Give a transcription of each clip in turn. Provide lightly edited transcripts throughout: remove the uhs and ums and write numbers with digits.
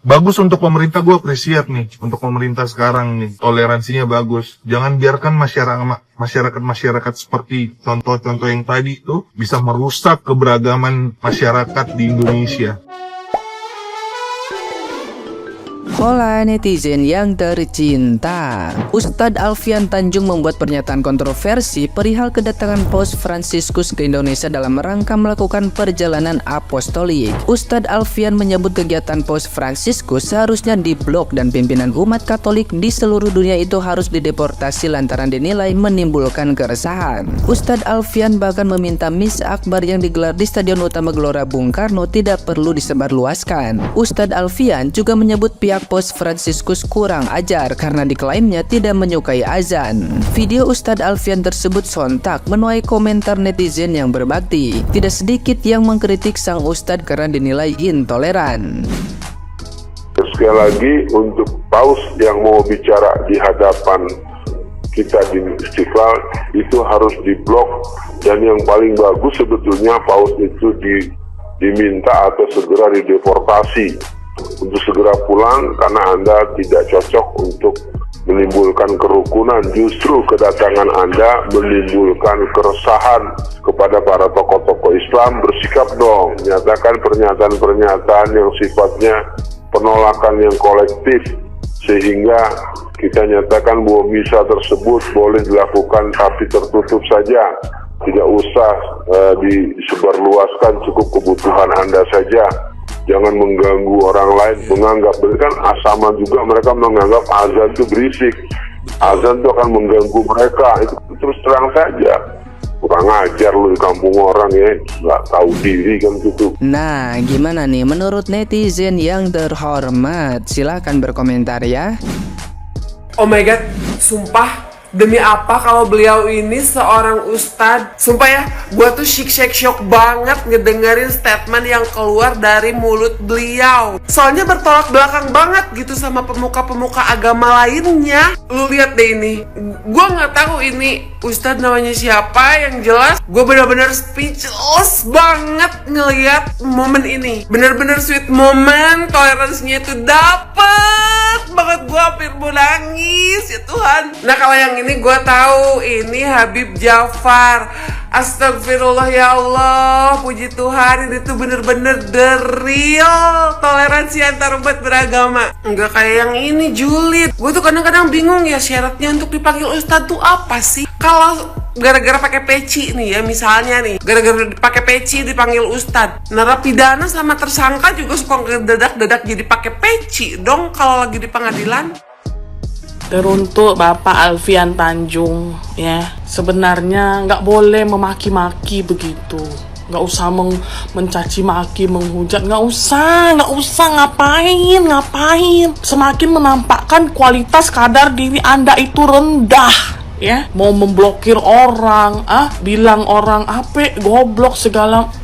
Bagus untuk pemerintah, gue appreciate nih. Untuk pemerintah sekarang nih, toleransinya bagus. Jangan biarkan masyarakat seperti contoh-contoh yang tadi tuh bisa merusak keberagaman masyarakat di Indonesia. Hola netizen yang tercinta, Ustadz Alfian Tanjung membuat pernyataan kontroversi perihal kedatangan Paus Fransiskus ke Indonesia dalam rangka melakukan perjalanan apostolik. Ustadz Alfian menyebut kegiatan Paus Fransiskus seharusnya diblok dan pimpinan umat Katolik di seluruh dunia itu harus dideportasi lantaran dinilai menimbulkan keresahan. Ustadz Alfian bahkan meminta misa akbar yang digelar di Stadion Utama Gelora Bung Karno tidak perlu disebarluaskan. Ustadz Alfian juga menyebut pihak Paus Fransiskus kurang ajar karena diklaimnya tidak menyukai azan. Video Ustadz Alfian tersebut sontak menuai komentar netizen yang berbakti. Tidak sedikit yang mengkritik sang Ustadz karena dinilai intoleran. Sekali lagi, untuk Paus yang mau bicara di hadapan kita di Istiqlal itu harus diblok, dan yang paling bagus sebetulnya Paus itu diminta atau segera dideportasi untuk segera pulang karena Anda tidak cocok untuk menimbulkan kerukunan. Justru kedatangan Anda menimbulkan keresahan kepada para tokoh-tokoh Islam. Bersikap dong, nyatakan pernyataan-pernyataan yang sifatnya penolakan yang kolektif, sehingga kita nyatakan bahwa misa tersebut boleh dilakukan tapi tertutup saja, tidak usah disebarluaskan, cukup kebutuhan Anda saja. Jangan mengganggu orang lain, menganggap, kan sama juga mereka menganggap azan itu berisik, azan itu akan mengganggu mereka. Itu terus terang saja, kurang ajar lu di kampung orang ya, nggak tahu diri kan gitu. Nah, gimana nih menurut netizen yang terhormat? Silahkan berkomentar ya. Oh my god, sumpah, demi apa kalau beliau ini seorang ustadz? Sumpah ya, gue tuh shock banget ngedengerin statement yang keluar dari mulut beliau. Soalnya bertolak belakang banget gitu sama pemuka-pemuka agama lainnya. Lu lihat deh ini, gue nggak tahu ini ustadz namanya siapa. Yang jelas gue benar-benar speechless banget ngeliat momen ini. Bener-bener sweet moment, toleransinya itu dapet banget. Gue hampir mau nangis ya Tuhan. Nah kalau yang ini gue tahu ini Habib Jafar. Astagfirullah ya Allah, puji Tuhan, ini tuh bener-bener the real toleransi antar umat beragama. Enggak kayak yang ini julid. Gue tuh kadang-kadang bingung ya, syaratnya untuk dipanggil ustadz tuh apa sih? Kalau gara-gara pakai peci nih ya, misalnya nih, gara-gara pakai peci dipanggil ustadz. Narapidana sama tersangka juga suka ngedadak-dadak jadi pakai peci dong kalau lagi di pengadilan. Teruntuk Bapak Alfian Tanjung ya, sebenarnya nggak boleh memaki-maki begitu, nggak usah mencaci maki, menghujat, nggak usah ngapain, semakin menampakkan kualitas kadar diri Anda itu rendah ya. Mau memblokir orang, bilang orang apa goblok segala,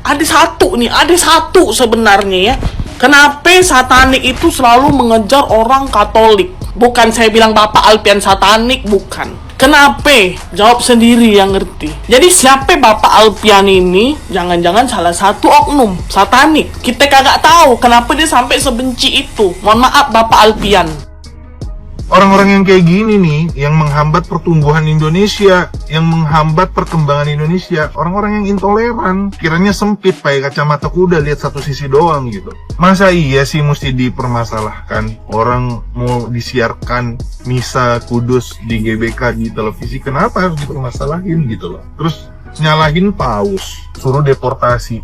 ada satu sebenarnya ya. Kenapa satanik itu selalu mengejar orang Katolik? Bukan saya bilang Bapak Alfian satanik, bukan. Kenapa? Jawab sendiri yang ngerti. Jadi siapa Bapak Alfian ini? Jangan-jangan salah satu oknum satanik. Kita kagak tahu kenapa dia sampai sebenci itu. Mohon maaf Bapak Alfian. Orang-orang yang kayak gini nih, yang menghambat pertumbuhan Indonesia, yang menghambat perkembangan Indonesia, orang-orang yang intoleran, kiranya sempit pakai kacamata kuda, lihat satu sisi doang gitu. Masa iya sih mesti dipermasalahkan? Orang mau disiarkan misa kudus di GBK di televisi, kenapa harus dipermasalahin gitu loh? Terus nyalahin Paus, suruh deportasi.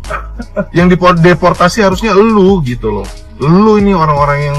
Yang deportasi harusnya elu gitu loh. Lu ini orang-orang yang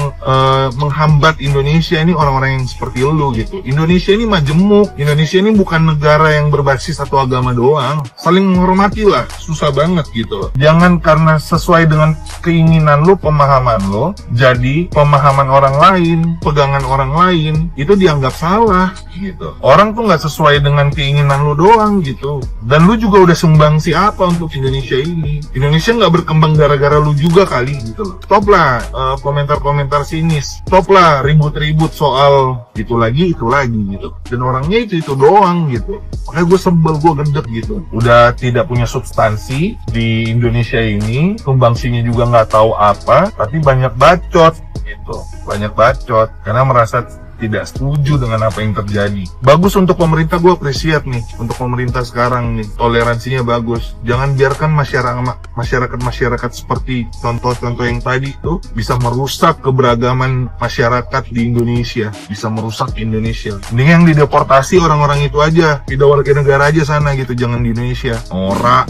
menghambat Indonesia, ini orang-orang yang seperti lu gitu. Indonesia ini majemuk, Indonesia ini bukan negara yang berbasis satu agama doang. Saling menghormati lah, susah banget gitu. Jangan karena sesuai dengan keinginan lu, pemahaman lu, jadi pemahaman orang lain, pegangan orang lain, itu dianggap salah gitu. Orang tuh nggak sesuai dengan keinginan lu doang gitu. Dan lu juga udah sumbangsi apa untuk Indonesia ini? Indonesia nggak berkembang gara-gara lu juga kali gitu loh. Stop lah. lah komentar-komentar sinis. Stop lah ribut-ribut soal itu lagi gitu. Dan orangnya itu doang gitu. Makanya gue sebel, gue gendek gitu. Udah tidak punya substansi di Indonesia ini, sumbangsinya juga nggak tahu apa, tapi banyak bacot gitu. Banyak bacot karena merasa tidak setuju dengan apa yang terjadi. Bagus untuk pemerintah, gue appreciate nih untuk pemerintah sekarang nih, toleransinya bagus. Jangan biarkan masyarakat seperti contoh-contoh yang tadi tuh bisa merusak keberagaman masyarakat di Indonesia, bisa merusak Indonesia. Ini yang dideportasi orang-orang itu aja, pindah warga negara aja sana gitu, jangan di Indonesia. Ora.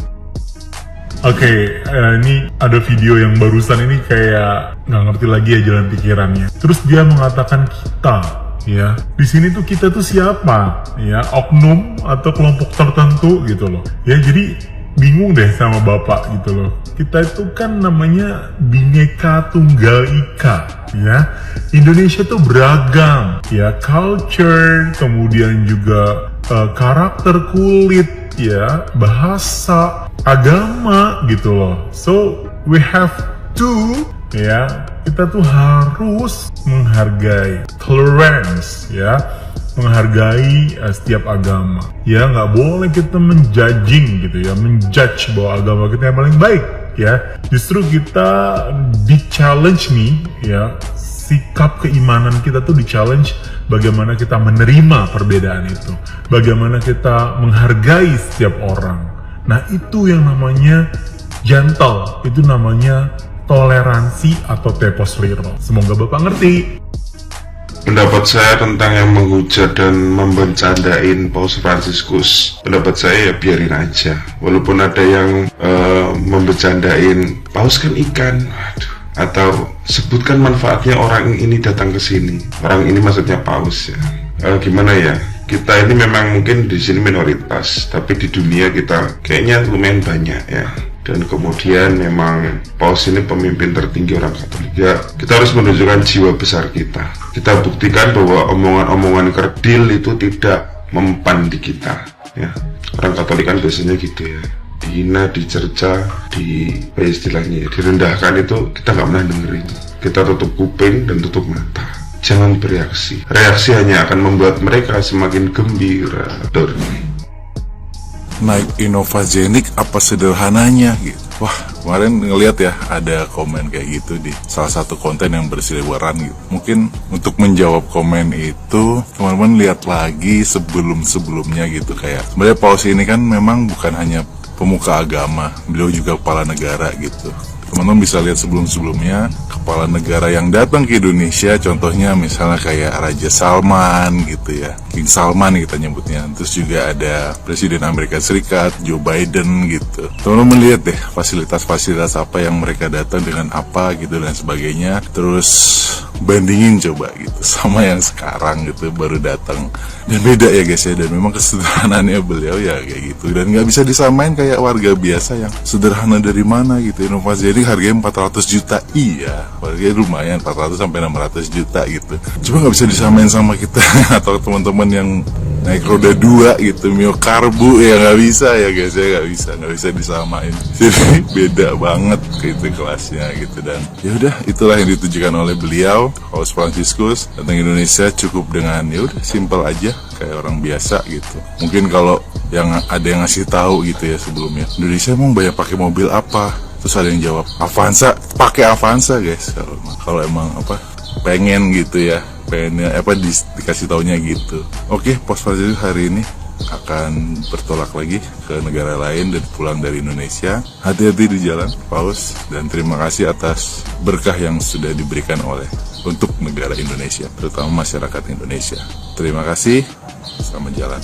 Oke, ini ada video yang barusan ini kayak nggak ngerti lagi ya jalan pikirannya. Terus dia mengatakan kita, ya di sini tuh kita tuh siapa, ya oknum atau kelompok tertentu gitu loh. Ya jadi bingung deh sama bapak gitu loh. Kita itu kan namanya Bhinneka Tunggal Ika, ya. Indonesia tuh beragam, ya culture, kemudian juga karakter kulit, ya bahasa, agama gitu loh. So we have to, ya kita tuh harus menghargai tolerance, ya menghargai setiap agama. Ya nggak boleh kita menjudging gitu ya, menjudge bahwa agama kita yang paling baik, ya. Justru kita di-challenge nih, ya sikap keimanan kita tuh di-challenge. Bagaimana kita menerima perbedaan itu, bagaimana kita menghargai setiap orang. Nah itu yang namanya gentle, itu namanya toleransi atau tepos liro. Semoga Bapak ngerti. Pendapat saya tentang yang menghujat dan membercandain Paus Fransiskus, pendapat saya ya biarin aja. Walaupun ada yang membercandain Paus kan ikan, waduh, atau sebutkan manfaatnya orang ini datang ke sini. Orang ini maksudnya Paus ya. Gimana ya? Kita ini memang mungkin di sini minoritas, tapi di dunia kita kayaknya lumayan banyak ya. Dan kemudian memang Paus ini pemimpin tertinggi orang Katolik. Ya, kita harus menunjukkan jiwa besar kita. Kita buktikan bahwa omongan-omongan kerdil itu tidak mempan di kita. Ya, orang Katolik kan biasanya gitu ya. Dihina, dicerca, istilahnya direndahkan itu kita nggak pernah dengerin. Kita tutup kuping dan tutup mata. Jangan bereaksi. Reaksi hanya akan membuat mereka semakin gembira. Naik Innovagenik apa sederhananya gitu. Wah, kemarin ngeliat ya ada komen kayak gitu di salah satu konten yang berseliweran gitu. Mungkin untuk menjawab komen itu teman-teman lihat lagi sebelum-sebelumnya gitu. Kayak sebenarnya Paus ini kan memang bukan hanya pemuka agama, beliau juga kepala negara gitu. Teman-teman bisa lihat sebelum-sebelumnya kepala negara yang datang ke Indonesia, contohnya misalnya kayak Raja Salman gitu ya, King Salman kita nyebutnya. Terus juga ada Presiden Amerika Serikat, Joe Biden gitu. Teman-teman lihat deh fasilitas-fasilitas apa yang mereka datang dengan apa gitu dan sebagainya. Terus bandingin coba gitu sama yang sekarang gitu baru datang. Dan beda ya guys ya, dan memang kesederhanaannya beliau ya kayak gitu. Dan nggak bisa disamain kayak warga biasa yang sederhana dari mana gitu. Inovasi jadi harganya 400 juta, iya harganya lumayan 400 sampai 600 juta gitu. Cuma nggak bisa disamain sama kita atau teman-teman yang naik roda 2 gitu, Mio Karbu ya nggak bisa ya guys ya, nggak bisa disamain. Jadi beda banget gitu kelasnya gitu. Dan ya udah itulah yang ditujukan oleh beliau, Paus Fransiskus datang Indonesia cukup dengan ya udah simple aja kayak orang biasa gitu. Mungkin kalau yang ada yang ngasih tahu gitu ya sebelumnya, Indonesia emang banyak pakai mobil apa? Terus ada yang jawab Avanza, pakai Avanza guys. Kalau emang apa pengen gitu ya, pengen apa dikasih taunya gitu. Oke, Paus Fransiskus hari ini akan bertolak lagi ke negara lain dan pulang dari Indonesia. Hati-hati di jalan, Paus, dan terima kasih atas berkah yang sudah diberikan oleh untuk negara Indonesia, terutama masyarakat Indonesia. Terima kasih, selamat jalan.